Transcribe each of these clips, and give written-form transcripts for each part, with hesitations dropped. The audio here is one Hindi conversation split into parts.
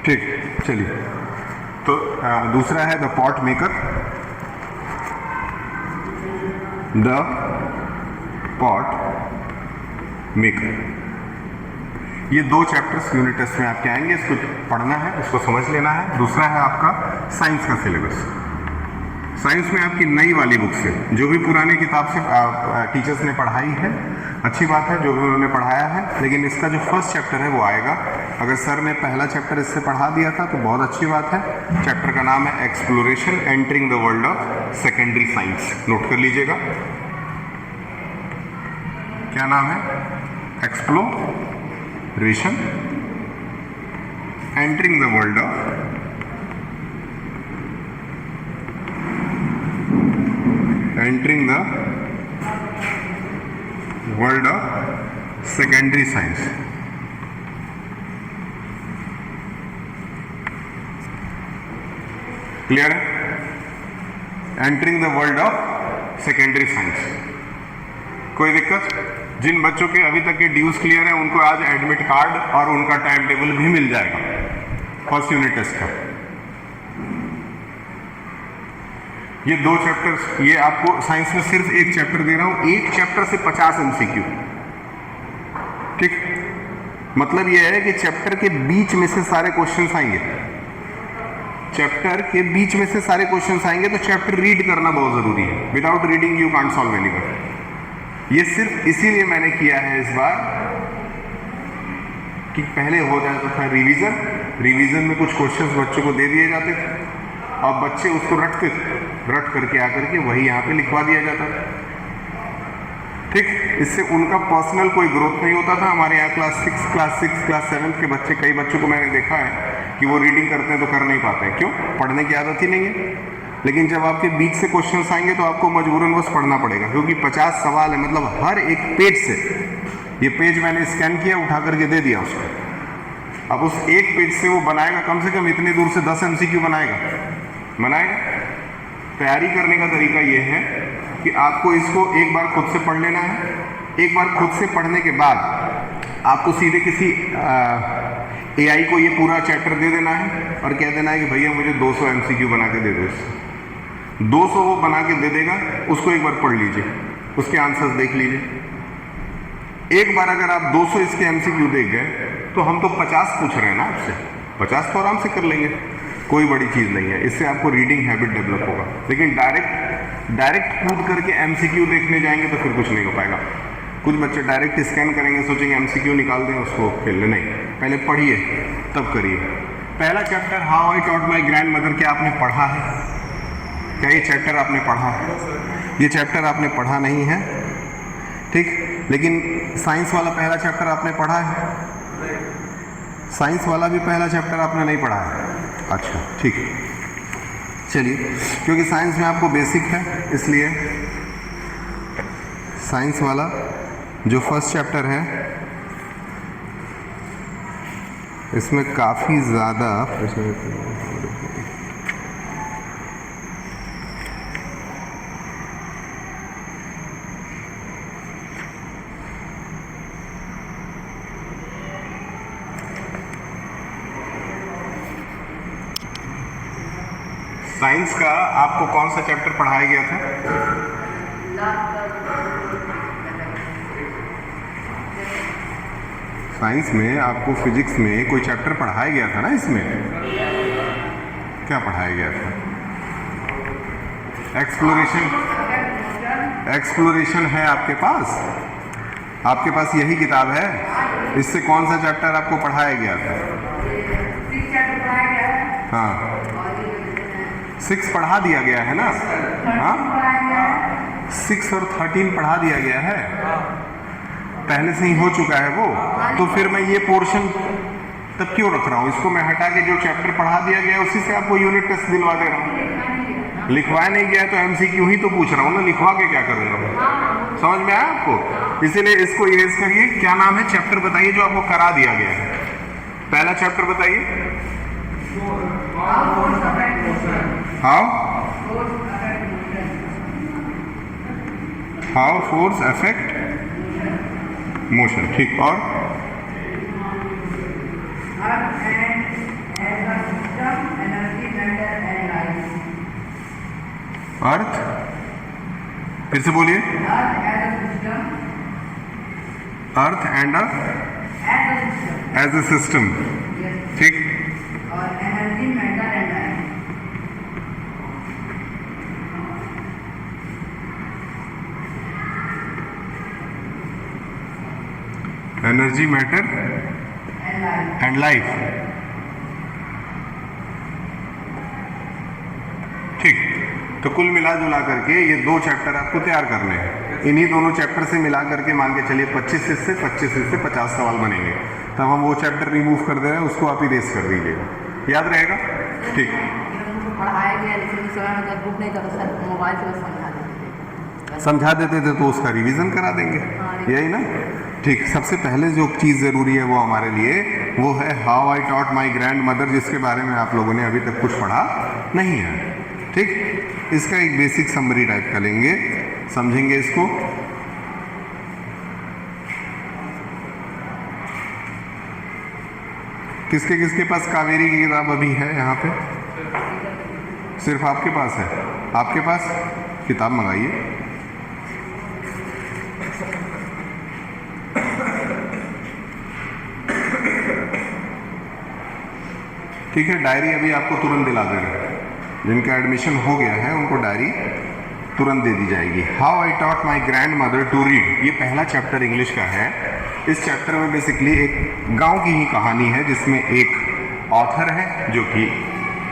ठीक, चलिए। तो दूसरा है the pot maker, the pot maker. ये दो चैप्टर्स यूनिट टेस्ट में आपके आएंगे, इसको पढ़ना है, इसको समझ लेना है। दूसरा है आपका साइंस का सिलेबस। साइंस में आपकी नई वाली बुक से, जो भी पुराने किताब से टीचर्स ने पढ़ाई है, अच्छी बात है जो भी उन्होंने पढ़ाया है, लेकिन इसका जो फर्स्ट चैप्टर है वो आएगा। अगर सर ने पहला चैप्टर इससे पढ़ा दिया था तो बहुत अच्छी बात है। चैप्टर का नाम है exploration entering the world of secondary science. नोट कर लीजिएगा, क्या नाम है? Exploration entering the world of entering the world of secondary science। Clear है? Entering the world of secondary science. कोई दिक्कत? जिन बच्चों के अभी तक के ड्यूज क्लियर है उनको आज एडमिट कार्ड और उनका टाइम टेबल भी मिल जाएगा फर्स्ट यूनिट टेस्ट का। ये दो चैप्टर्स, ये आपको साइंस में सिर्फ एक चैप्टर दे रहा हूं, एक चैप्टर से 50 एमसीक्यू। ठीक, मतलब ये है कि चैप्टर के बीच में से सारे क्वेश्चंस आएंगे, चैप्टर के बीच में से सारे क्वेश्चंस आएंगे, तो चैप्टर रीड करना बहुत जरूरी है। Without reading you can't solve anything. ये सिर्फ इसीलिए मैंने किया है इस बार कि पहले हो जाता था रिवीजन, रिवीजन में कुछ क्वेश्चंस बच्चों को दे दिए जाते थे और बच्चे उसको रटते थे, रट करके आकर के वही यहाँ पे लिखवा दिया जाता था। ठीक, इससे उनका पर्सनल कोई ग्रोथ नहीं होता था। हमारे यहाँ क्लास 6, क्लास 7 के बच्चे, कई बच्चों को मैंने देखा है कि वो रीडिंग करते हैं तो कर नहीं पाते हैं। क्यों? पढ़ने की आदत ही नहीं है। लेकिन जब आपके बीच से क्वेश्चन आएंगे तो आपको मजबूरन बस पढ़ना पड़ेगा, क्योंकि 50 सवाल है, मतलब हर एक पेज से। ये पेज मैंने स्कैन किया, उठा करके दे दिया उसको। अब उस एक पेज से वो बनाएगा कम से कम इतनी दूर से 10 एमसीक्यू बनाएगा। तैयारी करने का तरीका ये है कि आपको इसको एक बार खुद से पढ़ लेना है। एक बार खुद से पढ़ने के बाद आपको सीधे किसी एआई को ये पूरा चैप्टर दे देना है और कह देना है कि भैया मुझे 200 एमसीक्यू बना के दे दो। इससे 200 वो बना के दे देगा, उसको एक बार पढ़ लीजिए, उसके आंसर्स देख लीजिए। एक बार अगर आप 200 इसके एमसीक्यू देख गए तो हम तो 50 पूछ रहे हैं ना आपसे, 50 तो आराम से कर लेंगे, कोई बड़ी चीज़ नहीं है। इससे आपको रीडिंग हैबिट डेवलप होगा। लेकिन डायरेक्ट कूद करके एमसीक्यू देखने जाएंगे तो फिर कुछ नहीं हो पाएगा। कुछ बच्चे डायरेक्ट स्कैन करेंगे, सोचेंगे एमसीक्यू निकाल दें, उसको खेल ले। नहीं, पहले पढ़िए तब करिए। पहला chapter how I taught my grand mother, क्या आपने पढ़ा है? क्या ये चैप्टर आपने पढ़ा है? ये चैप्टर आपने पढ़ा नहीं है, ठीक। लेकिन साइंस वाला पहला चैप्टर आपने पढ़ा है? साइंस वाला भी पहला चैप्टर आपने नहीं पढ़ा है? अच्छा, ठीक है, चलिए। क्योंकि साइंस में आपको बेसिक है, इसलिए साइंस वाला जो फर्स्ट चैप्टर है इसमें काफ़ी ज़्यादा साइंस का आपको कौन सा चैप्टर पढ़ाया गया था? साइंस में आपको फिजिक्स में कोई चैप्टर पढ़ाया गया था ना? इसमें क्या पढ़ाया गया था? एक्सप्लोरेशन है आपके पास? आपके पास यही किताब है? इससे कौन सा चैप्टर आपको पढ़ाया गया था? हाँ, 6 पढ़ा दिया गया है ना? हाँ, 6 और 13 पढ़ा दिया गया है, पहले से ही हो चुका है वो। तो फिर मैं ये पोर्शन तब क्यों रख रहा हूँ? इसको मैं हटा के जो चैप्टर पढ़ा दिया गया उसी से आपको यूनिट टेस्ट दिलवा दे रहा हूँ। लिखवाया नहीं गया तो एमसीक्यू ही तो पूछ रहा हूँ ना, लिखवा के क्या करूँगा? समझ में आया आपको? इसीलिए इसको इरेज करिए। क्या नाम है? चैप्टर बताइए जो आपको करा दिया गया है। पहला चैप्टर बताइए। हाउ फोर्स अफेक्ट मोशन, ठीक। और अर्थ, फिर से बोलिए, earth and as a system. ठीक, और energy, matter and life. Energy, matter and life. ठीक, तो कुल मिला जुला करके ये 2 चैप्टर आपको तैयार करने हैं। इन्हीं दोनों चैप्टर से मिला करके मान के चलिए 25 हिस्से 50 सवाल बनेंगे। तब हम वो चैप्टर रिमूव कर दे रहे हैं, उसको आप इरेज कर दीजिएगा, याद रहेगा। ठीक, पढ़ाया गया लेकिन उस समय अगर बुक नहीं था तो सर मोबाइल से बस समझा देते थे तो उसका रिवीजन करा देंगे, यही ना। ठीक, सबसे पहले जो चीज़ ज़रूरी है वो हमारे लिए वो है how I taught my grand mother, जिसके बारे में आप लोगों ने अभी तक कुछ पढ़ा नहीं है। ठीक, इसका एक बेसिक समरी टाइप का लेंगे, समझेंगे इसको। किसके किसके पास कावेरी की किताब अभी है यहाँ पे? सिर्फ आपके पास है? आपके पास किताब मंगाइए। ठीक है, डायरी अभी आपको तुरंत दिला दे रहे हैं। जिनका एडमिशन हो गया है उनको डायरी तुरंत दे दी जाएगी। How I taught my grandmother to read, ये पहला चैप्टर इंग्लिश का है। इस चैप्टर में बेसिकली एक गांव की ही कहानी है, जिसमें एक ऑथर है जो कि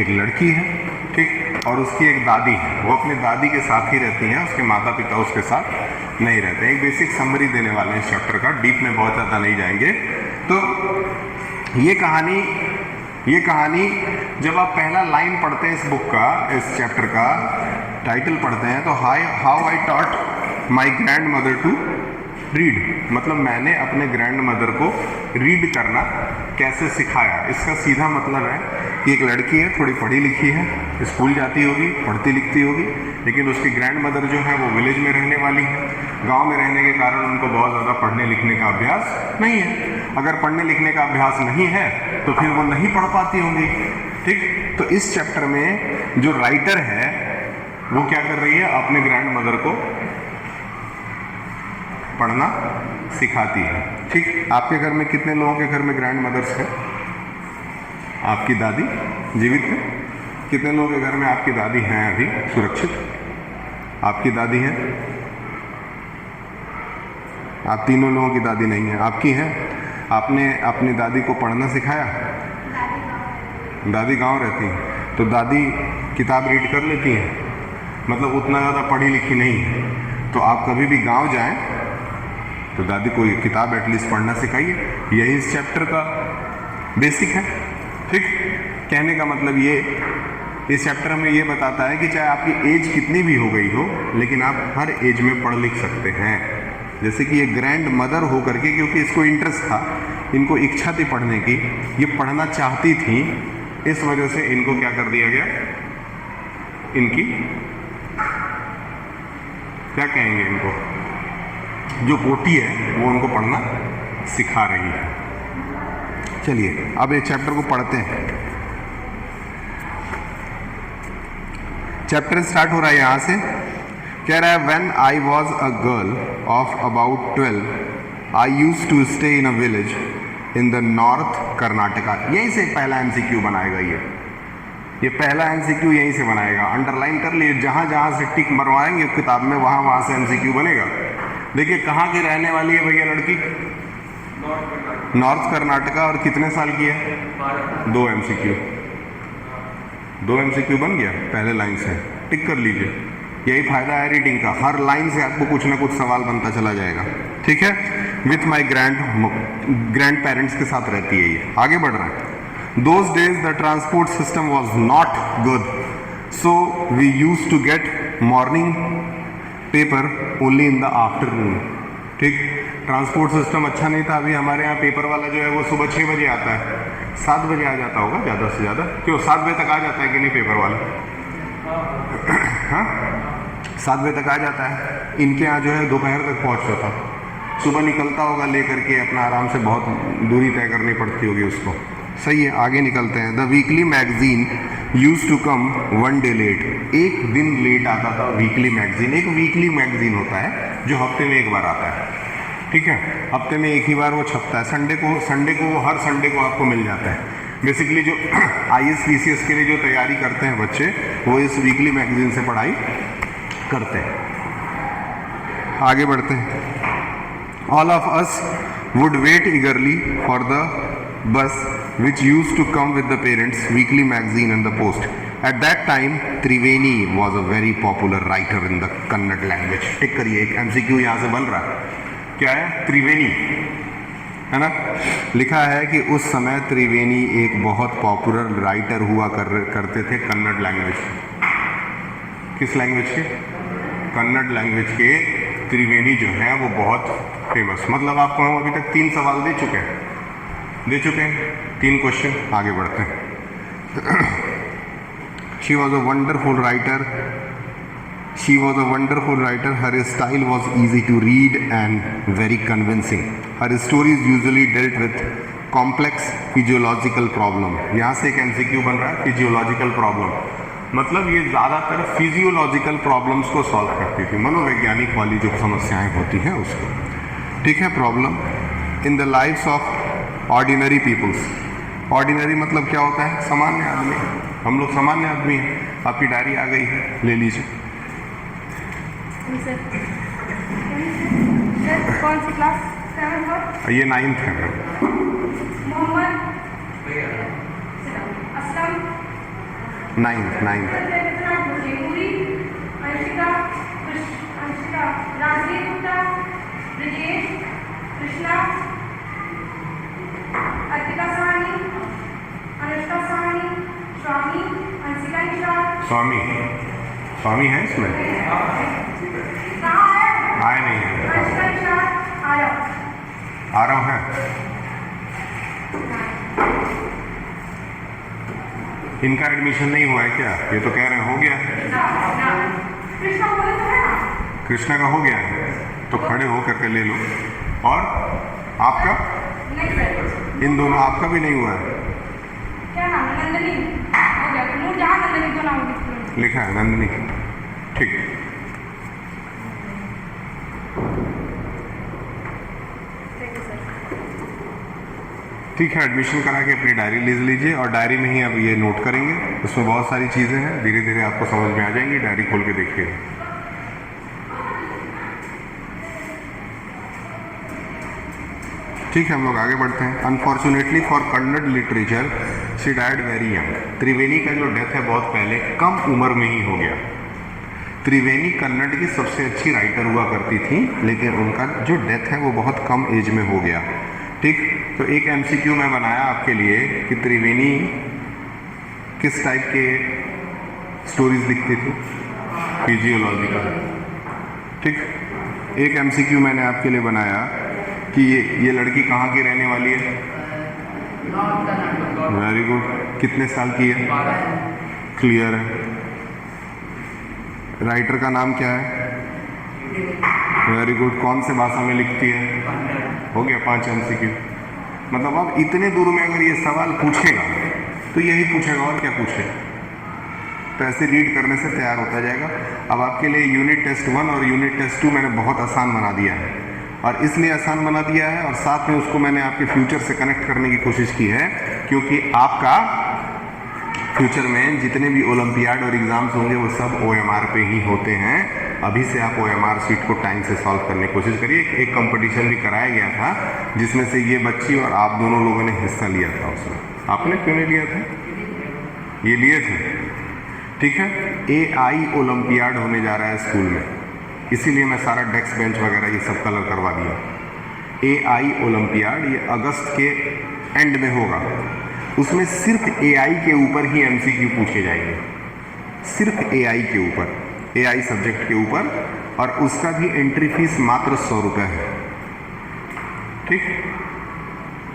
एक लड़की है, ठीक, और उसकी एक दादी है। वो अपने दादी के साथ ही रहती हैं, उसके माता पिता उसके साथ नहीं रहते। एक बेसिक समरी देने वाले हैं इस चैप्टर का, डीप में बहुत ज़्यादा नहीं जाएंगे। तो ये कहानी जब आप पहला लाइन पढ़ते हैं इस बुक का, इस चैप्टर का टाइटल पढ़ते हैं, तो how I taught my grandmother to read, मतलब मैंने अपने ग्रैंड मदर को रीड करना कैसे सिखाया। इसका सीधा मतलब है कि एक लड़की है, थोड़ी पढ़ी लिखी है, स्कूल जाती होगी, पढ़ती लिखती होगी, लेकिन उसकी ग्रैंड मदर जो है वो विलेज में रहने वाली है। गांव में रहने के कारण उनको बहुत ज़्यादा पढ़ने लिखने का अभ्यास नहीं है। अगर पढ़ने लिखने का अभ्यास नहीं है तो फिर वो नहीं पढ़ पाती होंगी। ठीक, तो इस चैप्टर में जो राइटर है वो क्या कर रही है, अपने ग्रैंड मदर को पढ़ना सिखाती है। ठीक, आपके घर में कितने लोगों के घर में ग्रैंड मदर्स है? आपकी दादी जीवित है? कितने लोगों के घर में आपकी दादी हैं अभी सुरक्षित? आपकी दादी है? आप तीनों लोगों की दादी नहीं है, आपकी है। आपने अपनी दादी को पढ़ना सिखाया? दादी गांव रहती हैं, तो दादी किताब रीड कर लेती हैं, मतलब उतना ज़्यादा पढ़ी लिखी नहीं है। तो आप कभी भी गांव जाएं तो दादी को ये किताब एटलीस्ट पढ़ना सिखाइए। यही इस चैप्टर का बेसिक है। ठीक, कहने का मतलब ये, इस चैप्टर में ये बताता है कि चाहे आपकी एज कितनी भी हो गई हो, लेकिन आप हर एज में पढ़ लिख सकते हैं। जैसे कि ये ग्रैंड मदर हो करके, क्योंकि इसको इंटरेस्ट था, इनको इच्छा थी पढ़ने की, ये पढ़ना चाहती थी, इस वजह से इनको क्या कर दिया गया, इनकी क्या कहेंगे, इनको जो पोती है वो उनको पढ़ना सिखा रही है। चलिए अब इस चैप्टर को पढ़ते हैं। चैप्टर स्टार्ट हो रहा है यहाँ से, कह रहा है when I was a girl of about 12 I used to stay in a village in the north Karnataka. यहीं से पहला एमसीक्यू बनाएगा ये पहला एमसीक्यू यहीं से बनाएगा। अंडरलाइन कर लिए, जहाँ जहाँ से टिक मरवाएंगे किताब में वहाँ वहाँ से एमसीक्यू बनेगा। देखिए कहाँ की रहने वाली है भैया लड़की? नॉर्थ कर्नाटका। और कितने साल की है? 2 एमसीक्यू बन गया पहले लाइन से, टिक कर लीजिए। यही फायदा है रीडिंग का, हर लाइन से आपको कुछ ना कुछ सवाल बनता चला जाएगा। ठीक है, विथ माई ग्रैंड पेरेंट्स के साथ रहती है ये। आगे बढ़ रहा है। Those days the transport system was not good, so we used to get morning paper only in the afternoon. ठीक, ट्रांसपोर्ट सिस्टम अच्छा नहीं था। अभी हमारे यहाँ पेपर वाला जो है वो सुबह 6 बजे आता है, 7 बजे आ जाता होगा ज़्यादा से ज़्यादा। क्यों 7 बजे तक आ जाता है कि नहीं पेपर वाला? हाँ 7 बजे तक आ जाता है। इनके यहाँ जो है दोपहर तक पहुँचता था। सुबह निकलता होगा लेकर के अपना, आराम से बहुत दूरी तय करनी पड़ती होगी उसको। सही है, आगे निकलते हैं। The weekly magazine use to come one day late, एक दिन लेट आता था वीकली मैगजीन। एक वीकली मैगजीन होता है जो हफ्ते में एक बार आता है, ठीक है, हफ्ते में एक ही बार वो छपता है। संडे को वो हर संडे को आपको मिल जाता है। बेसिकली जो IAS PCS के लिए जो तैयारी करते हैं बच्चे, वो इस वीकली मैगजीन से पढ़ाई करते हैं। आगे बढ़ते हैं। All of us would wait eagerly for the bus which used to come with the parents weekly magazine and the post. At that time Triveni was a very popular writer in the Kannada language. टिक करिए, एक MCQ यहाँ से बन रहा है। क्या है? त्रिवेणी, है ना। लिखा है कि उस समय त्रिवेणी एक बहुत पॉपुलर राइटर हुआ करते थे कन्नड़ लैंग्वेज। किस लैंग्वेज के? कन्नड़ लैंग्वेज के त्रिवेणी जो है वो बहुत फेमस। मतलब आपको हम अभी तक 3 सवाल दे चुके हैं, 3 क्वेश्चन। आगे बढ़ते हैं। She was a wonderful writer, her style was easy to read and very convincing. Her stories usually dealt with complex physiological problem. यहाँ से एक MCQ बन रहा है, फिजियोलॉजिकल प्रॉब्लम, मतलब ये ज़्यादातर फिजियोलॉजिकल प्रॉब्लम्स को सॉल्व करती थी, मनोवैज्ञानिक वाली जो समस्याएं होती हैं उसको, ठीक है। Problem in the lifes of ordinary peoples. Ordinary मतलब क्या होता है? सामान्य आदमी। हम लोग सामान्य आदमी हैं। आपकी डायरी आ गई है, ले लीजिए। कौन सी क्लास? 7 ये 9th है। मोहम्मद असलम 9th पूरी, अंशिका राजवीर गुप्ता, ब्रजेश कृष्णा, अर्पिता साहनी, अनुष्का साहनी, स्वामी, अंशिका निषाद। स्वामी है इसमें? कहाँ है? आए नहीं है। अंशिका निषाद, आरव है। इनका एडमिशन नहीं हुआ है क्या? ये तो कह रहे हैं हो गया है। कृष्णा बोले तो है ना? कृष्णा का हो गया है, तो खड़े हो करके ले लो। और आपका? नहीं सर। इन दोनों, आपका भी नहीं हुआ है। क्या नाम है? नंदनी हो गया। नूरजहां नंदनी तो नाम होगी। लिखा है नंदनी, ठीक। ठीक है, एडमिशन करा के अपनी डायरी ले लीजिए और डायरी में ही अब ये नोट करेंगे। उसमें बहुत सारी चीज़ें हैं, धीरे धीरे आपको समझ में आ जाएंगी। डायरी खोल के देखिए। ठीक है, हम लोग आगे बढ़ते हैं। Unfortunately for Kannada literature she died very young. Triveni का जो डेथ है बहुत पहले, कम उम्र में ही हो गया। त्रिवेणी कन्नड़ की सबसे अच्छी राइटर हुआ करती थी, लेकिन उनका जो डेथ है वो बहुत कम एज में हो गया। ठीक, तो एक MCQ मैं बनाया आपके लिए कि त्रिवेणी किस टाइप के स्टोरीज लिखती थी? फिजियोलॉजिकल। ठीक, एक MCQ मैंने आपके लिए बनाया कि ये लड़की कहाँ की रहने वाली है? Very good. कितने साल की है? क्लियर है। राइटर का नाम क्या है? Very good. कौन से भाषा में लिखती है? हो गया 5 MCQ। मतलब अब इतने दूर में अगर ये सवाल पूछेगा तो यही पूछेगा, और क्या पूछेगा। तो ऐसे रीड करने से तैयार होता जाएगा। अब आपके लिए यूनिट टेस्ट 1 और यूनिट टेस्ट 2 मैंने बहुत आसान बना दिया है, और इसलिए आसान बना दिया है और साथ में उसको मैंने आपके फ्यूचर से कनेक्ट करने की कोशिश की है, क्योंकि आपका फ्यूचर में जितने भी ओलंपियाड और एग्ज़ाम्स होंगे वो सब OMR पे ही होते हैं। अभी से आप OMR शीट को टाइम से सॉल्व करने की कोशिश करिए। एक कंपटीशन भी कराया गया था जिसमें से ये बच्ची और आप दोनों लोगों ने हिस्सा लिया था। उसमें आपने क्यों नहीं लिया था? ये लिए थे, ठीक है। AI ओलंपियाड होने जा रहा है स्कूल में, इसीलिए मैं सारा डेस्क बेंच वगैरह ये सब कलर करवा दिया। AI ओलंपियाड ये अगस्त के एंड में होगा। उसमें सिर्फ AI के ऊपर ही MCQ पूछे जाएंगे, सिर्फ AI के ऊपर, AI सब्जेक्ट के ऊपर, और उसका भी एंट्री फीस मात्र 100 रुपये है। ठीक,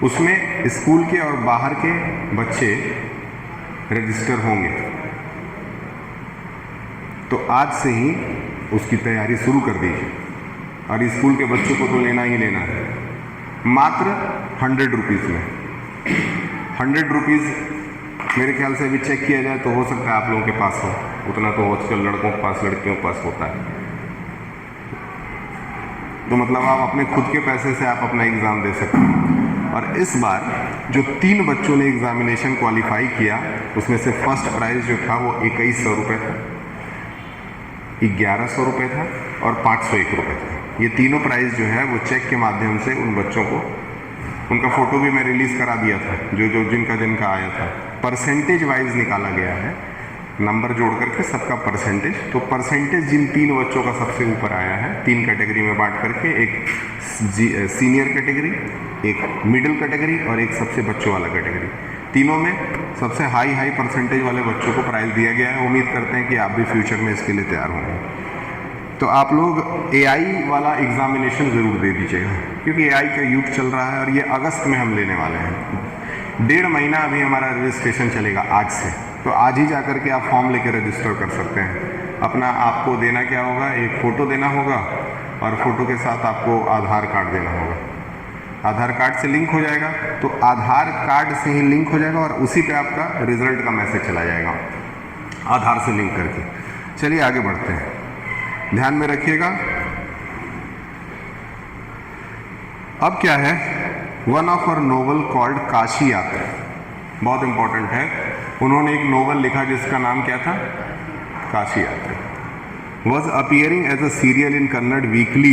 उसमें स्कूल के और बाहर के बच्चे रजिस्टर होंगे। तो आज से ही उसकी तैयारी शुरू कर दीजिए, और स्कूल के बच्चों को तो लेना ही लेना है। मात्र 100 रुपीज़ में, 100 रुपीज़ मेरे ख्याल से अभी चेक किया जाए तो हो सकता है आप लोगों के पास हो, उतना तो आजकल लड़कों के पास लड़कियों के पास होता है। तो मतलब आप अपने खुद के पैसे से आप अपना एग्ज़ाम दे सकते हैं। और इस बार जो 3 बच्चों ने एग्जामिनेशन क्वालिफाई किया उसमें से फर्स्ट प्राइज़ जो था वो 2100 रुपये था, 1100 रुपये था और 501 रुपये था। ये तीनों प्राइज़ जो है वो चेक के माध्यम से उन बच्चों को, उनका फ़ोटो भी मैं रिलीज़ करा दिया था, जो जिनका आया था। परसेंटेज वाइज निकाला गया है, नंबर जोड़ करके सबका परसेंटेज। तो परसेंटेज जिन 3 बच्चों का सबसे ऊपर आया है, 3 कैटेगरी में बांट करके, एक सीनियर कैटेगरी, एक मिडिल कैटेगरी और एक सबसे बच्चों वाला कैटेगरी। तीनों में सबसे हाई परसेंटेज वाले बच्चों को प्राइज़ दिया गया है। उम्मीद करते हैं कि आप भी फ्यूचर में इसके लिए तैयार होंगे। तो आप लोग AI वाला एग्जामिनेशन ज़रूर दे दीजिएगा, क्योंकि AI का युग चल रहा है और ये अगस्त में हम लेने वाले हैं। 1.5 महीना अभी हमारा रजिस्ट्रेशन चलेगा आज से। तो आज ही जाकर के आप फॉर्म लेकर रजिस्टर कर सकते हैं। अपना आपको देना क्या होगा, एक फ़ोटो देना होगा और फ़ोटो के साथ आपको आधार कार्ड देना होगा। आधार कार्ड से लिंक हो जाएगा, तो आधार कार्ड से ही लिंक हो जाएगा और उसी पे आपका रिजल्ट का मैसेज चला जाएगा आधार से लिंक करके। चलिए आगे बढ़ते हैं, ध्यान में रखिएगा। अब क्या है, one of our novel called Kashi यात्रा, बहुत इंपॉर्टेंट है। उन्होंने एक नोवेल लिखा जिसका नाम क्या था, Kashi Yatra. Was appearing as a serial in Kannada weekly